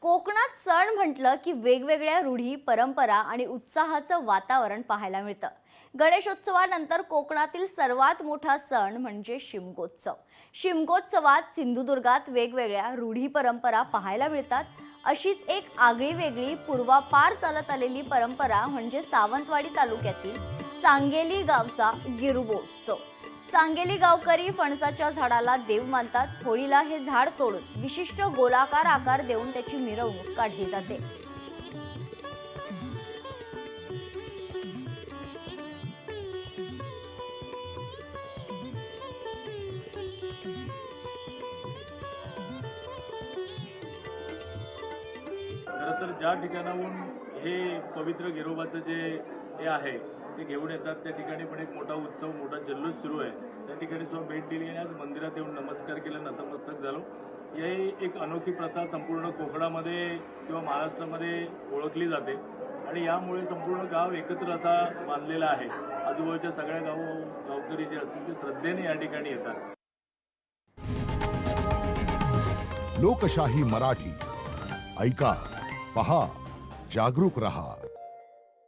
कोकणात सण म्हटलं की वेगवेगळ्या रूढी, परंपरा आणि उत्साहाचं वातावरण पाहायला मिळतं. गणेशोत्सवानंतर कोकणातील सर्वात मोठा सण म्हणजे शिमगोत्सव. शिमगोत्सवात सिंधुदुर्गात वेगवेगळ्या रूढी, परंपरा पाहायला मिळतात. अशीच एक आगळीवेगळी पूर्वापार चालत आलेली परंपरा म्हणजे सावंतवाडी तालुक्यातील सांगेली गावचा गिरुबोत्सव. सांगेली गावकरी फणसाच्या झाडाला देव मानतात. होळीला हे झाड तोडून विशिष्ट गोलाकार आकार देऊन त्याची मिरवणूक काढली जाते. खरं तर ज्या ठिकाणाहून हे पवित्र गिरोबाचं जे हे आहे ते घेऊन येतात त्या ठिकाणी पण एक मोठा उत्सव, मोठा जल्लोष सुरू आहे. त्या ठिकाणी सुद्धा भेट दिली आणि आज मंदिरात येऊन नमस्कार केला, नतमस्तक झालो. ही एक अनोखी प्रथा संपूर्ण कोकणामध्ये किंवा महाराष्ट्रामध्ये ओळखली जाते आणि यामुळे संपूर्ण गाव एकत्र असा बांधलेला आहे. आजूबाजूच्या सगळ्या गावकरी जे असतील ते श्रद्धेने या ठिकाणी येतात. लोकशाही मराठी ऐका, पहा, जागरूक रहा.